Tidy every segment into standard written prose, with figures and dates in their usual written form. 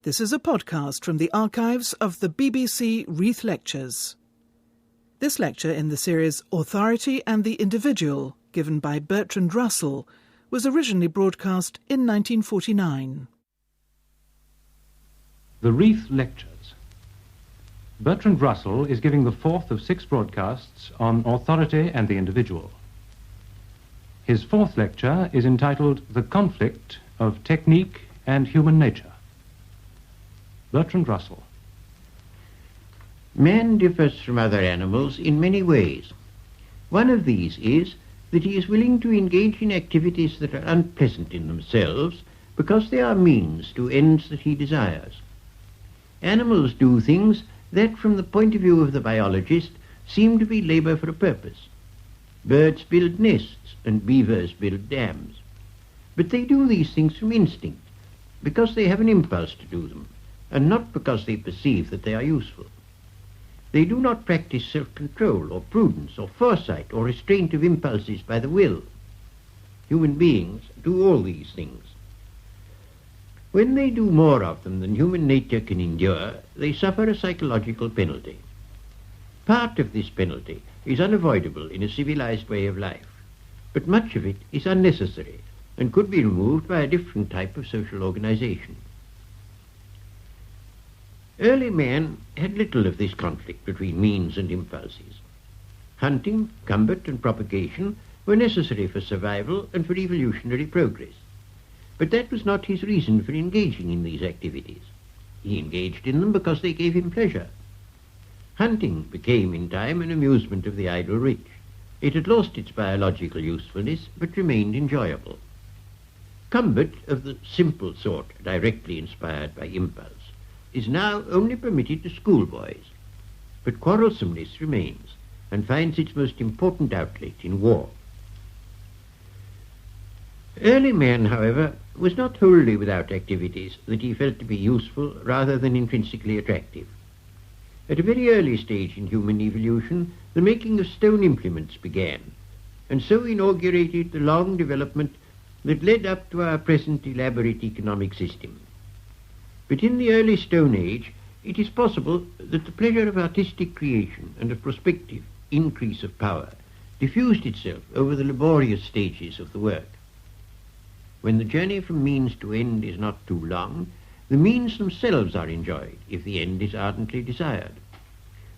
This is a podcast from the archives of the BBC Reith Lectures. This lecture in the series Authority and the Individual, given by Bertrand Russell, was originally broadcast in 1949. The Reith Lectures. Bertrand Russell is giving the fourth of 6 broadcasts on authority and the individual. His fourth lecture is entitled The Conflict of Technique and Human Nature. Bertrand Russell. Man differs from other animals in many ways. One of these is that he is willing to engage in activities that are unpleasant in themselves because they are means to ends that he desires. Animals do things that, from the point of view of the biologist, seem to be labor for a purpose. Birds build nests and beavers build dams. But they do these things from instinct, because they have an impulse to do them, and not because they perceive that they are useful. They do not practice self-control or prudence or foresight or restraint of impulses by the will. Human beings do all these things. When they do more of them than human nature can endure, they suffer a psychological penalty. Part of this penalty is unavoidable in a civilized way of life, but much of it is unnecessary and could be removed by a different type of social organization. Early man had little of this conflict between means and impulses. Hunting, combat, and propagation were necessary for survival and for evolutionary progress. But that was not his reason for engaging in these activities. He engaged in them because they gave him pleasure. Hunting became in time an amusement of the idle rich. It had lost its biological usefulness, but remained enjoyable. Combat, of the simple sort directly inspired by impulse, is now only permitted to schoolboys, but quarrelsomeness remains and finds its most important outlet in war. Early man, however, was not wholly without activities that he felt to be useful rather than intrinsically attractive. At a very early stage in human evolution, the making of stone implements began, and so inaugurated the long development that led up to our present elaborate economic system. But in the early Stone Age, it is possible that the pleasure of artistic creation and of prospective increase of power diffused itself over the laborious stages of the work. When the journey from means to end is not too long, the means themselves are enjoyed if the end is ardently desired.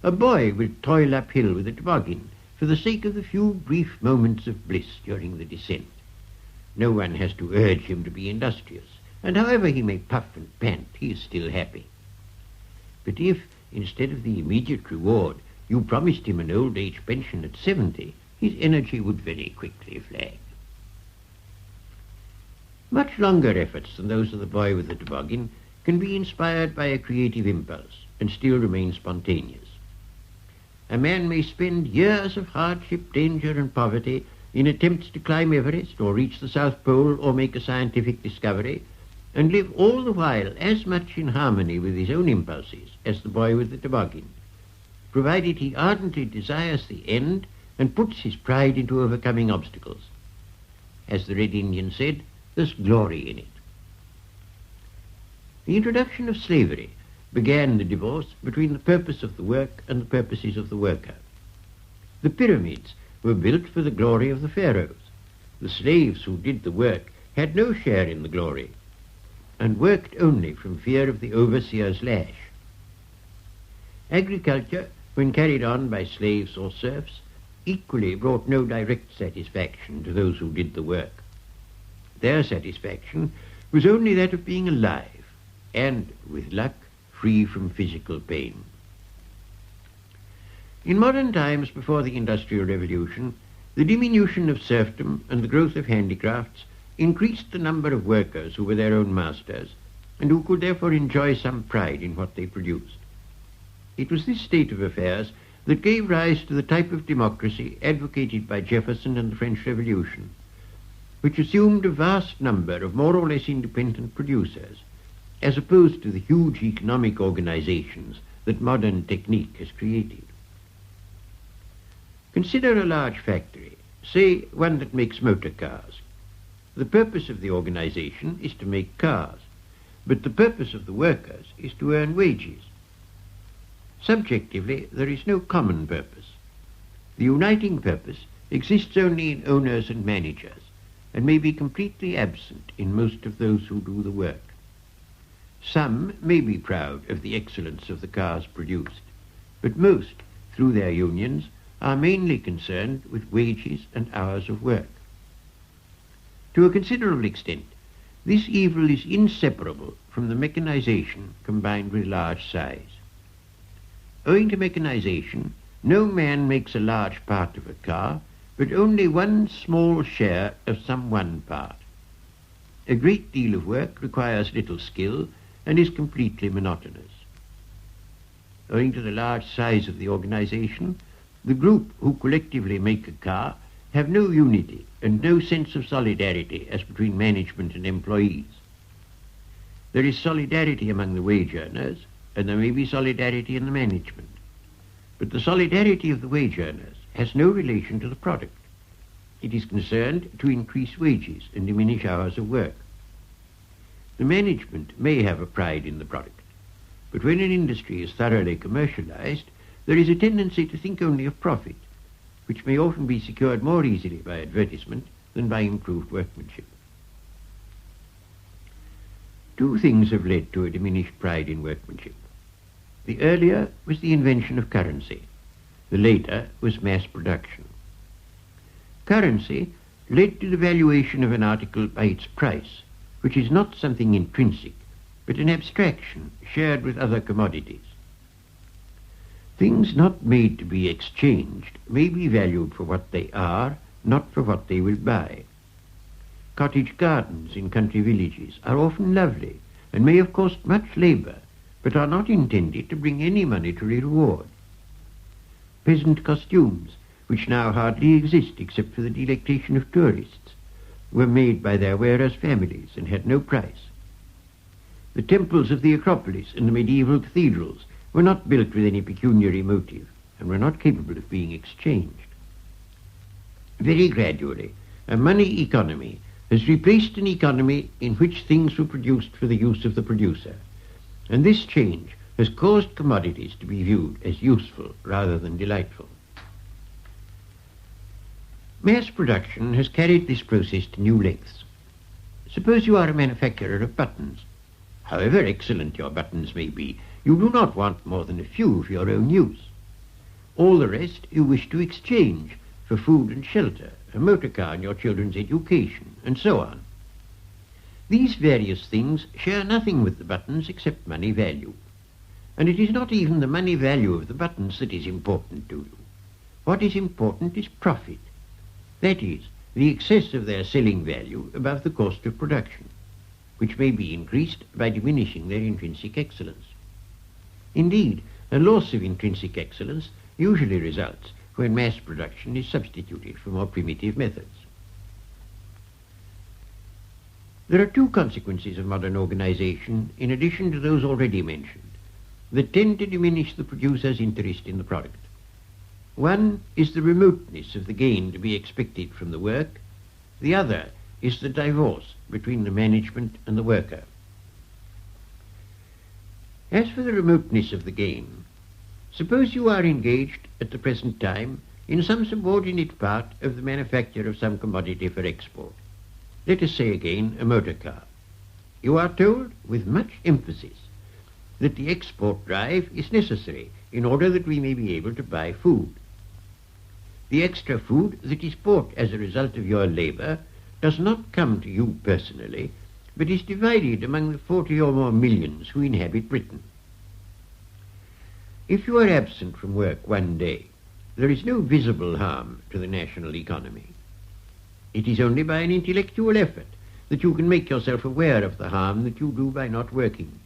A boy will toil uphill with a toboggan for the sake of the few brief moments of bliss during the descent. No one has to urge him to be industrious, and however he may puff and pant, he is still happy. But if, instead of the immediate reward, you promised him an old age pension at 70, his energy would very quickly flag. Much longer efforts than those of the boy with the toboggan can be inspired by a creative impulse and still remain spontaneous. A man may spend years of hardship, danger, and poverty in attempts to climb Everest or reach the South Pole or make a scientific discovery, and live all the while as much in harmony with his own impulses as the boy with the toboggan, provided he ardently desires the end and puts his pride into overcoming obstacles. As the Red Indian said, there's glory in it. The introduction of slavery began the divorce between the purpose of the work and the purposes of the worker. The pyramids were built for the glory of the pharaohs. The slaves who did the work had no share in the glory, and worked only from fear of the overseer's lash. Agriculture, when carried on by slaves or serfs, equally brought no direct satisfaction to those who did the work. Their satisfaction was only that of being alive, and, with luck, free from physical pain. In modern times before the Industrial Revolution, the diminution of serfdom and the growth of handicrafts increased the number of workers who were their own masters, and who could therefore enjoy some pride in what they produced. It was this state of affairs that gave rise to the type of democracy advocated by Jefferson and the French Revolution, which assumed a vast number of more or less independent producers, as opposed to the huge economic organizations that modern technique has created. Consider a large factory, say one that makes motor cars. The purpose of the organization is to make cars, but the purpose of the workers is to earn wages. Subjectively, there is no common purpose. The uniting purpose exists only in owners and managers, and may be completely absent in most of those who do the work. Some may be proud of the excellence of the cars produced, but most, through their unions, are mainly concerned with wages and hours of work. To a considerable extent, this evil is inseparable from the mechanization combined with large size. Owing to mechanization, no man makes a large part of a car, but only one small share of some one part. A great deal of work requires little skill and is completely monotonous. Owing to the large size of the organization, the group who collectively make a car have no unity and no sense of solidarity as between management and employees. There is solidarity among the wage earners, and there may be solidarity in the management. But the solidarity of the wage earners has no relation to the product. It is concerned to increase wages and diminish hours of work. The management may have a pride in the product, but when an industry is thoroughly commercialized, there is a tendency to think only of profit, which may often be secured more easily by advertisement than by improved workmanship. Two things have led to a diminished pride in workmanship. The earlier was the invention of currency. The later was mass production. Currency led to the valuation of an article by its price, which is not something intrinsic, but an abstraction shared with other commodities. Things not made to be exchanged may be valued for what they are, not for what they will buy. Cottage gardens in country villages are often lovely and may have cost much labour, but are not intended to bring any monetary reward. Peasant costumes, which now hardly exist except for the delectation of tourists, were made by their wearers' families and had no price. The temples of the Acropolis and the medieval cathedrals were not built with any pecuniary motive and were not capable of being exchanged. Very gradually, a money economy has replaced an economy in which things were produced for the use of the producer, and this change has caused commodities to be viewed as useful rather than delightful. Mass production has carried this process to new lengths. Suppose you are a manufacturer of buttons. However excellent your buttons may be, you do not want more than a few for your own use. All the rest you wish to exchange for food and shelter, a motor car and your children's education, and so on. These various things share nothing with the buttons except money value. And it is not even the money value of the buttons that is important to you. What is important is profit. That is, the excess of their selling value above the cost of production, which may be increased by diminishing their intrinsic excellence. Indeed, a loss of intrinsic excellence usually results when mass production is substituted for more primitive methods. There are two consequences of modern organization, in addition to those already mentioned, that tend to diminish the producer's interest in the product. One is the remoteness of the gain to be expected from the work. The other is the divorce between the management and the worker. As for the remoteness of the gain, suppose you are engaged at the present time in some subordinate part of the manufacture of some commodity for export. Let us say again a motor car. You are told with much emphasis that the export drive is necessary in order that we may be able to buy food. The extra food that is bought as a result of your labor does not come to you personally, but is divided among the 40 or more millions who inhabit Britain. If you are absent from work one day, there is no visible harm to the national economy. It is only by an intellectual effort that you can make yourself aware of the harm that you do by not working,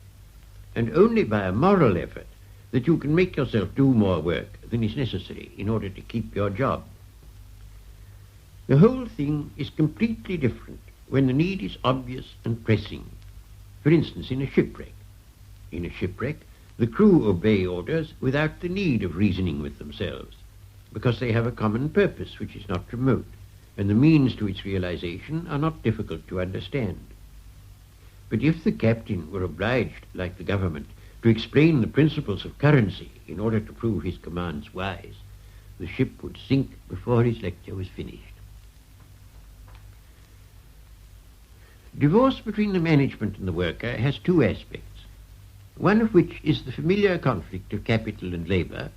and only by a moral effort that you can make yourself do more work than is necessary in order to keep your job. The whole thing is completely different when the need is obvious and pressing. For instance, in a shipwreck. In a shipwreck, the crew obey orders without the need of reasoning with themselves, because they have a common purpose which is not remote, and the means to its realization are not difficult to understand. But if the captain were obliged, like the government, to explain the principles of currency in order to prove his commands wise, the ship would sink before his lecture was finished. Divorce between the management and the worker has two aspects, one of which is the familiar conflict of capital and labour,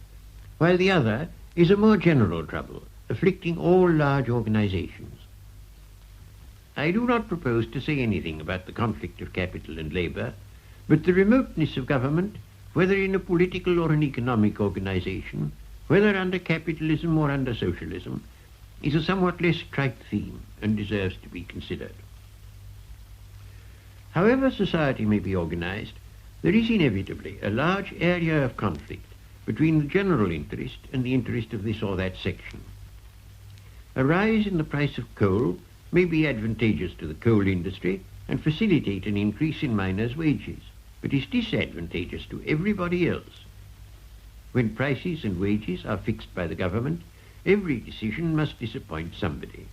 while the other is a more general trouble, afflicting all large organizations. I do not propose to say anything about the conflict of capital and labour, but the remoteness of government, whether in a political or an economic organization, whether under capitalism or under socialism, is a somewhat less trite theme and deserves to be considered. However society may be organized, there is inevitably a large area of conflict between the general interest and the interest of this or that section. A rise in the price of coal may be advantageous to the coal industry and facilitate an increase in miners' wages, but is disadvantageous to everybody else. When prices and wages are fixed by the government, every decision must disappoint somebody.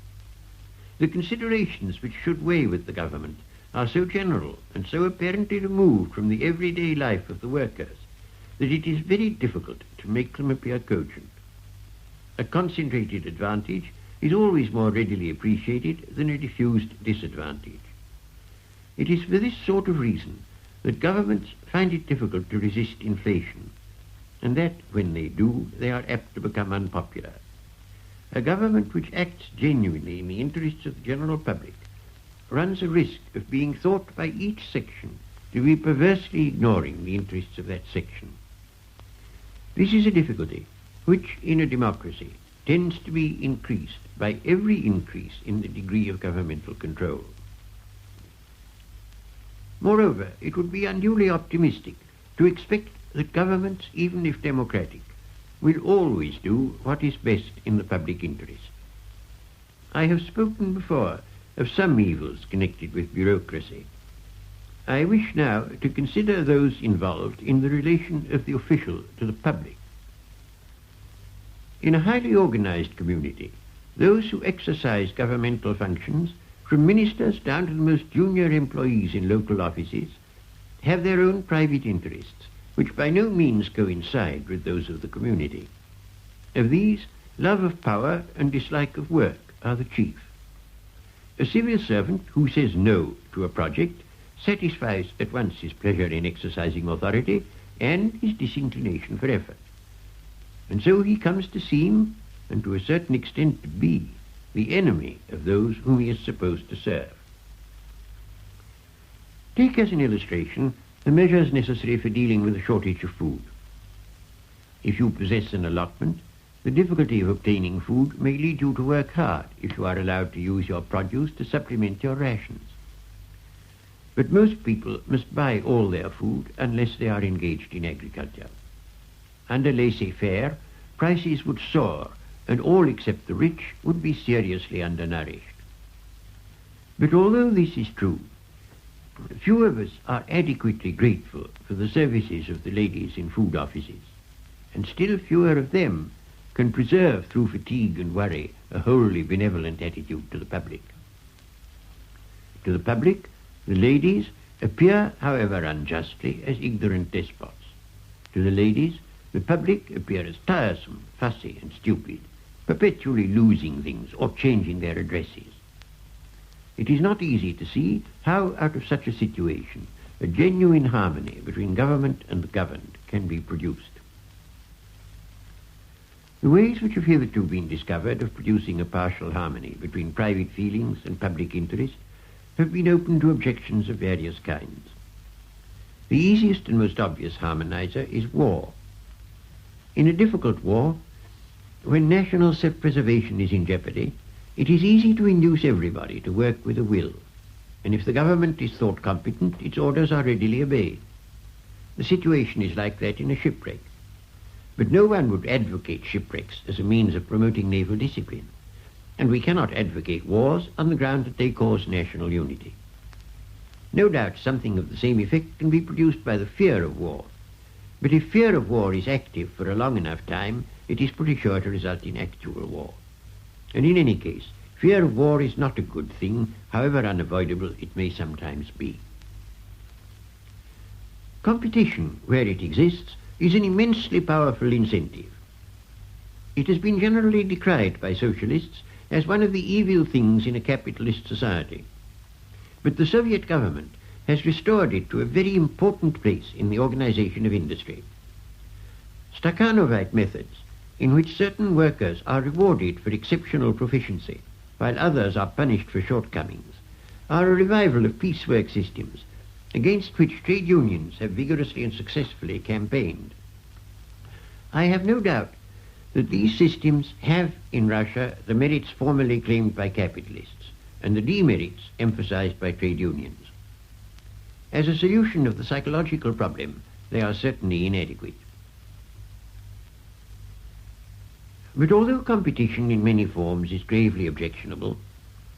The considerations which should weigh with the government are so general and so apparently removed from the everyday life of the workers that it is very difficult to make them appear cogent. A concentrated advantage is always more readily appreciated than a diffused disadvantage. It is for this sort of reason that governments find it difficult to resist inflation, and that when they do, they are apt to become unpopular. A government which acts genuinely in the interests of the general public runs a risk of being thought by each section to be perversely ignoring the interests of that section. This is a difficulty which, in a democracy, tends to be increased by every increase in the degree of governmental control. Moreover, it would be unduly optimistic to expect that governments, even if democratic, will always do what is best in the public interest. I have spoken before of some evils connected with bureaucracy. I wish now to consider those involved in the relation of the official to the public. In a highly organized community, those who exercise governmental functions, from ministers down to the most junior employees in local offices, have their own private interests, which by no means coincide with those of the community. Of these, love of power and dislike of work are the chief. A civil servant who says no to a project satisfies at once his pleasure in exercising authority and his disinclination for effort. And so he comes to seem, and to a certain extent to be, the enemy of those whom he is supposed to serve. Take as an illustration the measures necessary for dealing with a shortage of food. If you possess an allotment, the difficulty of obtaining food may lead you to work hard if you are allowed to use your produce to supplement your rations. But most people must buy all their food unless they are engaged in agriculture. Under laissez-faire, prices would soar, and all except the rich would be seriously undernourished. But although this is true, few of us are adequately grateful for the services of the ladies in food offices, and still fewer of them can preserve through fatigue and worry a wholly benevolent attitude to the public. To the public, the ladies appear, however unjustly, as ignorant despots. To the ladies, the public appear as tiresome, fussy, and stupid, perpetually losing things or changing their addresses. It is not easy to see how, out of such a situation, a genuine harmony between government and the governed can be produced. The ways which have hitherto been discovered of producing a partial harmony between private feelings and public interest have been open to objections of various kinds. The easiest and most obvious harmonizer is war. In a difficult war, when national self-preservation is in jeopardy, it is easy to induce everybody to work with a will, and if the government is thought competent, its orders are readily obeyed. The situation is like that in a shipwreck. But no one would advocate shipwrecks as a means of promoting naval discipline, and we cannot advocate wars on the ground that they cause national unity. No doubt something of the same effect can be produced by the fear of war, but if fear of war is active for a long enough time, it is pretty sure to result in actual war. And in any case, fear of war is not a good thing, however unavoidable it may sometimes be. Competition, where it exists, is an immensely powerful incentive. It has been generally decried by socialists as one of the evil things in a capitalist society. But the Soviet government has restored it to a very important place in the organization of industry. Stakhanovite methods, in which certain workers are rewarded for exceptional proficiency, while others are punished for shortcomings, are a revival of piecework systems against which trade unions have vigorously and successfully campaigned. I have no doubt that these systems have in Russia the merits formerly claimed by capitalists and the demerits emphasized by trade unions. As a solution of the psychological problem, they are certainly inadequate. But although competition in many forms is gravely objectionable,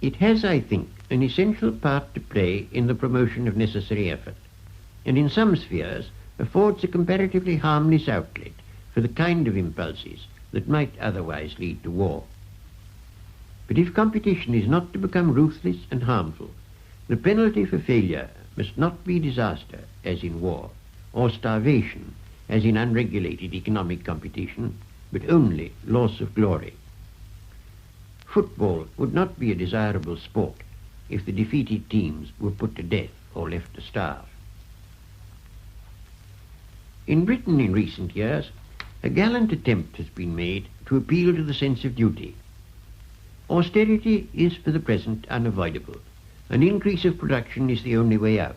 it has, I think, an essential part to play in the promotion of necessary effort, and in some spheres affords a comparatively harmless outlet for the kind of impulses that might otherwise lead to war. But if competition is not to become ruthless and harmful, the penalty for failure must not be disaster, as in war, or starvation, as in unregulated economic competition, but only loss of glory. Football would not be a desirable sport if the defeated teams were put to death or left to starve. In Britain in recent years, a gallant attempt has been made to appeal to the sense of duty. Austerity is for the present unavoidable. An increase of production is the only way out.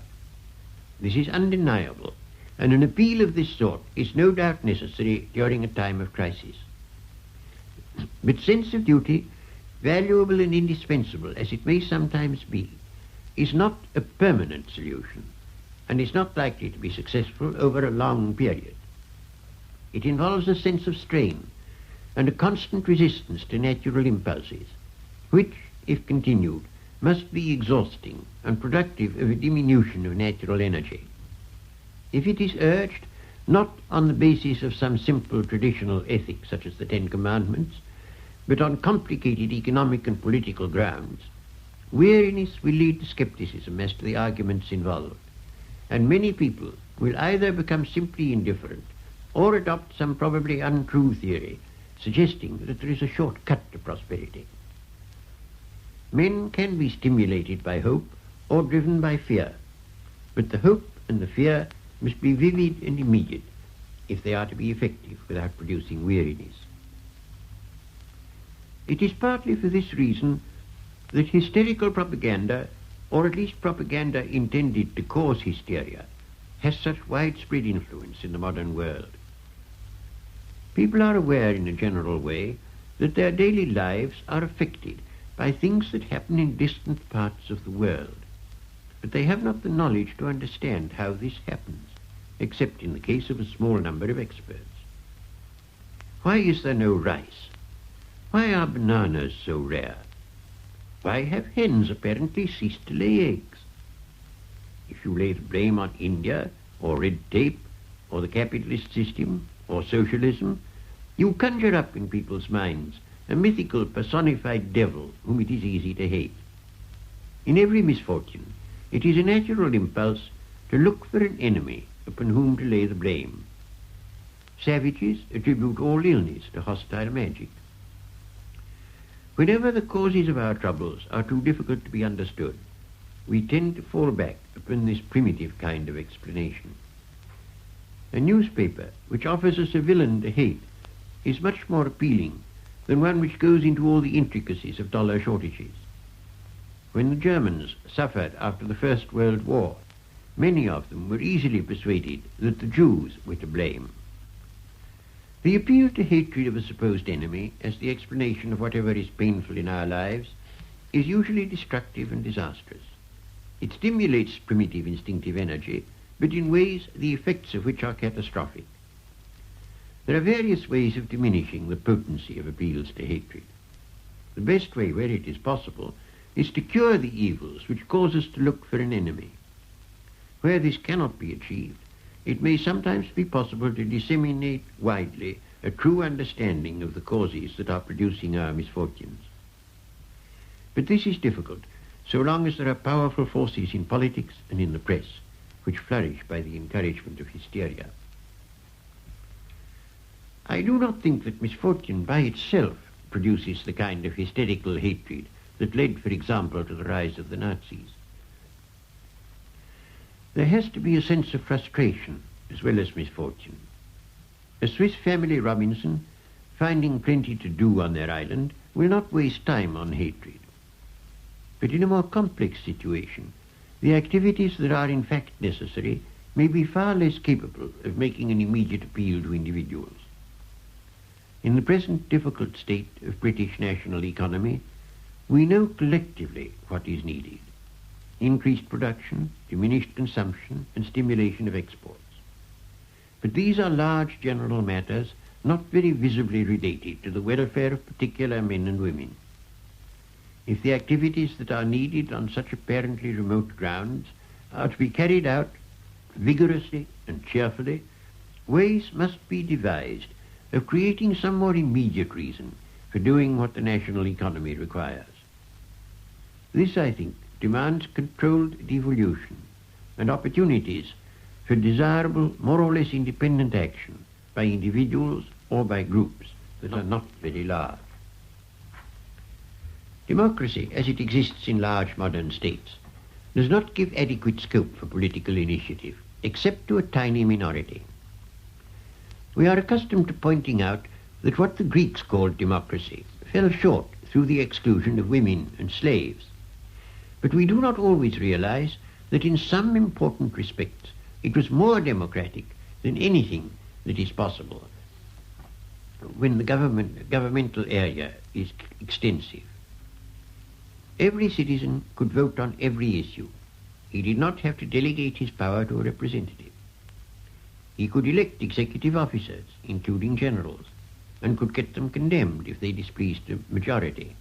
This is undeniable, and an appeal of this sort is no doubt necessary during a time of crisis. But sense of duty, valuable and indispensable as it may sometimes be, is not a permanent solution, and is not likely to be successful over a long period. It involves a sense of strain and a constant resistance to natural impulses, which, if continued, must be exhausting and productive of a diminution of natural energy. If it is urged not on the basis of some simple traditional ethic such as the Ten Commandments, but on complicated economic and political grounds, weariness will lead to skepticism as to the arguments involved, and many people will either become simply indifferent or adopt some probably untrue theory suggesting that there is a short-cut to prosperity. Men can be stimulated by hope or driven by fear, but the hope and the fear must be vivid and immediate if they are to be effective without producing weariness. It is partly for this reason that hysterical propaganda, or at least propaganda intended to cause hysteria, has such widespread influence in the modern world. People are aware in a general way that their daily lives are affected by things that happen in distant parts of the world, but they have not the knowledge to understand how this happens, except in the case of a small number of experts. Why is there no rice? Why are bananas so rare? Why have hens apparently ceased to lay eggs? If you lay the blame on India, or red tape, or the capitalist system, or socialism, you conjure up in people's minds a mythical personified devil whom it is easy to hate. In every misfortune, it is a natural impulse to look for an enemy upon whom to lay the blame. Savages attribute all illness to hostile magic. Whenever the causes of our troubles are too difficult to be understood, we tend to fall back upon this primitive kind of explanation. A newspaper which offers us a villain to hate is much more appealing than one which goes into all the intricacies of dollar shortages. When the Germans suffered after the First World War, many of them were easily persuaded that the Jews were to blame. The appeal to hatred of a supposed enemy as the explanation of whatever is painful in our lives is usually destructive and disastrous. It stimulates primitive instinctive energy, but in ways the effects of which are catastrophic. There are various ways of diminishing the potency of appeals to hatred. The best way, where it is possible, is to cure the evils which cause us to look for an enemy. Where this cannot be achieved, it may sometimes be possible to disseminate widely a true understanding of the causes that are producing our misfortunes. But this is difficult so long as there are powerful forces in politics and in the press which flourish by the encouragement of hysteria. I do not think that misfortune by itself produces the kind of hysterical hatred that led, for example, to the rise of the Nazis. There has to be a sense of frustration as well as misfortune. A Swiss family Robinson, finding plenty to do on their island, will not waste time on hatred. But in a more complex situation, the activities that are in fact necessary may be far less capable of making an immediate appeal to individuals. In the present difficult state of British national economy, we know collectively what is needed: increased production, diminished consumption, and stimulation of exports. But these are large general matters not very visibly related to the welfare of particular men and women. If the activities that are needed on such apparently remote grounds are to be carried out vigorously and cheerfully, ways must be devised of creating some more immediate reason for doing what the national economy requires. This, I think, demands controlled devolution and opportunities for desirable, more or less independent action by individuals or by groups that are not very large. Democracy, as it exists in large modern states, does not give adequate scope for political initiative, except to a tiny minority. We are accustomed to pointing out that what the Greeks called democracy fell short through the exclusion of women and slaves. But we do not always realize that in some important respects it was more democratic than anything that is possible when the governmental area is extensive. Every citizen could vote on every issue. He did not have to delegate his power to a representative. He could elect executive officers, including generals, and could get them condemned if they displeased the majority.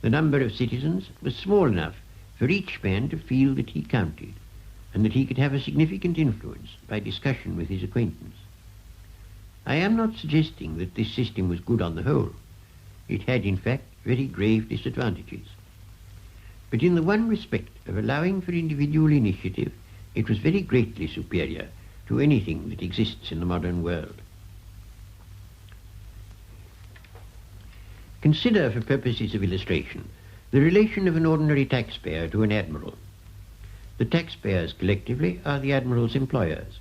The number of citizens was small enough for each man to feel that he counted, and that he could have a significant influence by discussion with his acquaintance. I am not suggesting that this system was good on the whole. It had, in fact, very grave disadvantages. But in the one respect of allowing for individual initiative, it was very greatly superior to anything that exists in the modern world. Consider, for purposes of illustration, the relation of an ordinary taxpayer to an admiral. The taxpayers collectively are the admiral's employers.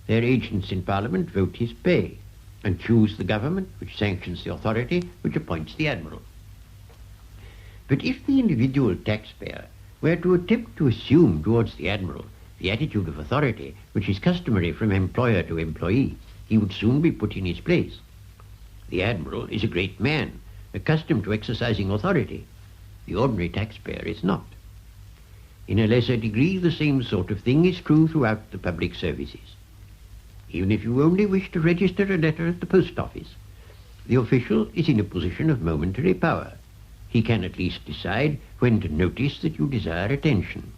Their agents in Parliament vote his pay and choose the government which sanctions the authority which appoints the admiral. But if the individual taxpayer were to attempt to assume towards the admiral the attitude of authority which is customary from employer to employee, he would soon be put in his place. The admiral is a great man, accustomed to exercising authority. The ordinary taxpayer is not. In a lesser degree, the same sort of thing is true throughout the public services. Even if you only wish to register a letter at the post office, the official is in a position of momentary power. He can at least decide when to notice that you desire attention.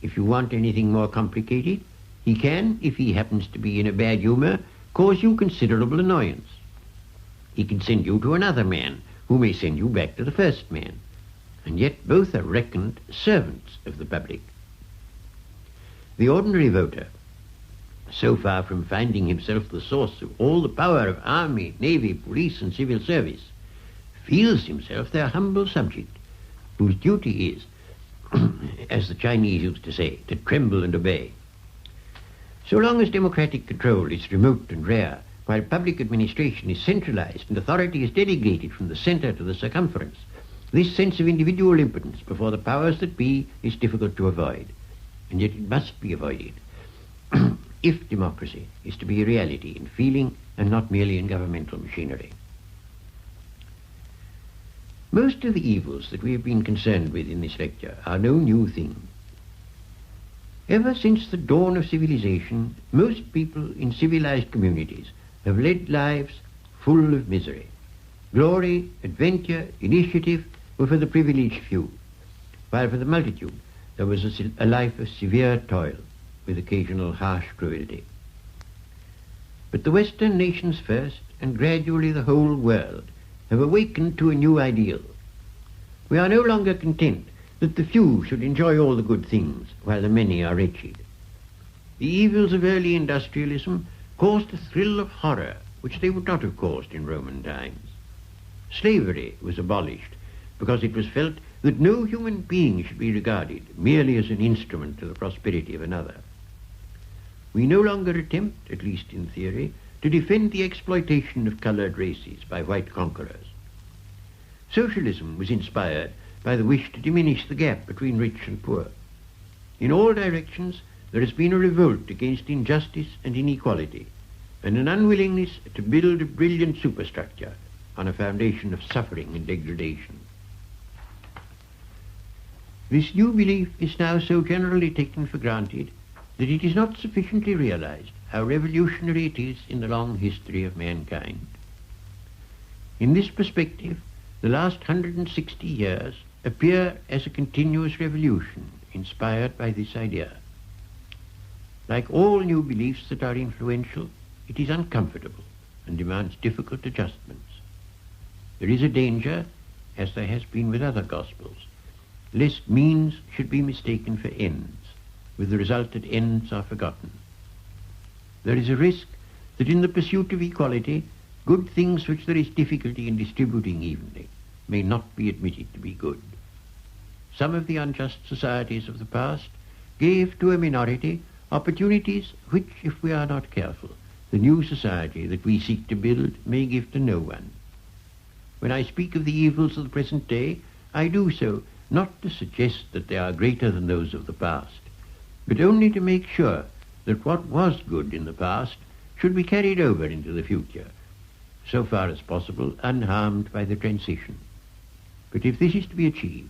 If you want anything more complicated, he can, if he happens to be in a bad humor, cause you considerable annoyance. He can send you to another man, who may send you back to the first man, and yet both are reckoned servants of the public. The ordinary voter, so far from finding himself the source of all the power of army, navy, police, and civil service, feels himself their humble subject, whose duty is, as the Chinese used to say, to tremble and obey. So long as democratic control is remote and rare, while public administration is centralized and authority is delegated from the center to the circumference, this sense of individual impotence before the powers that be is difficult to avoid, and yet it must be avoided if democracy is to be a reality in feeling and not merely in governmental machinery. Most of the evils that we have been concerned with in this lecture are no new thing. Ever since the dawn of civilization, most people in civilized communities have led lives full of misery. Glory, adventure, initiative were for the privileged few, while for the multitude there was a life of severe toil with occasional harsh cruelty. But the Western nations first, and gradually the whole world, have awakened to a new ideal. We are no longer content that the few should enjoy all the good things while the many are wretched. The evils of early industrialism caused a thrill of horror which they would not have caused in Roman times. Slavery was abolished because it was felt that no human being should be regarded merely as an instrument to the prosperity of another. We no longer attempt, at least in theory, to defend the exploitation of colored races by white conquerors. Socialism was inspired by the wish to diminish the gap between rich and poor. In all directions, there has been a revolt against injustice and inequality, and an unwillingness to build a brilliant superstructure on a foundation of suffering and degradation. This new belief is now so generally taken for granted that it is not sufficiently realized how revolutionary it is in the long history of mankind. In this perspective, the last 160 years appear as a continuous revolution inspired by this idea. Like all new beliefs that are influential, it is uncomfortable and demands difficult adjustments. There is a danger, as there has been with other gospels, lest means should be mistaken for ends, with the result that ends are forgotten. There is a risk that in the pursuit of equality, good things which there is difficulty in distributing evenly may not be admitted to be good. Some of the unjust societies of the past gave to a minority opportunities which, if we are not careful, the new society that we seek to build may give to no one. When I speak of the evils of the present day, I do so not to suggest that they are greater than those of the past, but only to make sure that what was good in the past should be carried over into the future, so far as possible unharmed by the transition. But if this is to be achieved,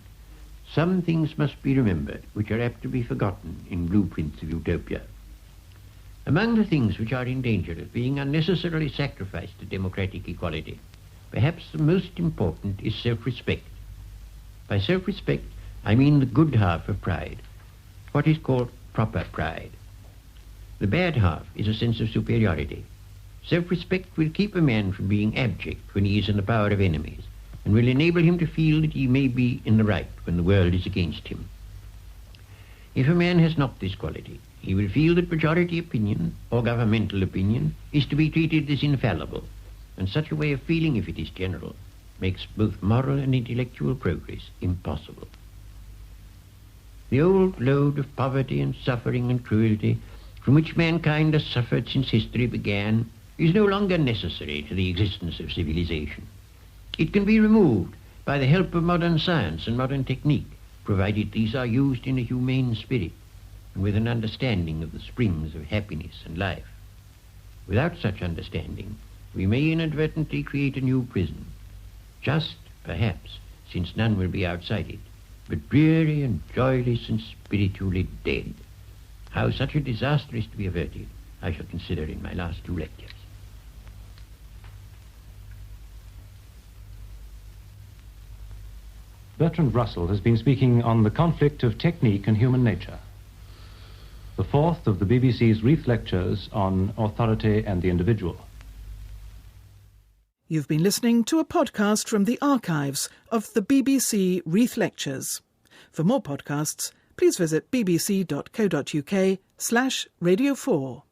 some things must be remembered which are apt to be forgotten in blueprints of utopia. Among the things which are in danger of being unnecessarily sacrificed to democratic equality, perhaps the most important is self-respect. By self-respect, I mean the good half of pride, what is called proper pride. The bad half is a sense of superiority. Self-respect will keep a man from being abject when he is in the power of enemies, and will enable him to feel that he may be in the right when the world is against him. If a man has not this quality, he will feel that majority opinion, or governmental opinion, is to be treated as infallible, and such a way of feeling, if it is general, makes both moral and intellectual progress impossible. The old load of poverty and suffering and cruelty from which mankind has suffered since history began is no longer necessary to the existence of civilization. It can be removed by the help of modern science and modern technique, provided these are used in a humane spirit and with an understanding of the springs of happiness and life. Without such understanding, we may inadvertently create a new prison, just, perhaps, since none will be outside it, but dreary and joyless and spiritually dead. How such a disaster is to be averted, I shall consider in my last 2 lectures. Bertrand Russell has been speaking on the conflict of technique and human nature. The 4th of the BBC's Reith Lectures on Authority and the Individual. You've been listening to a podcast from the archives of the BBC Reith Lectures. For more podcasts, please visit bbc.co.uk/Radio4.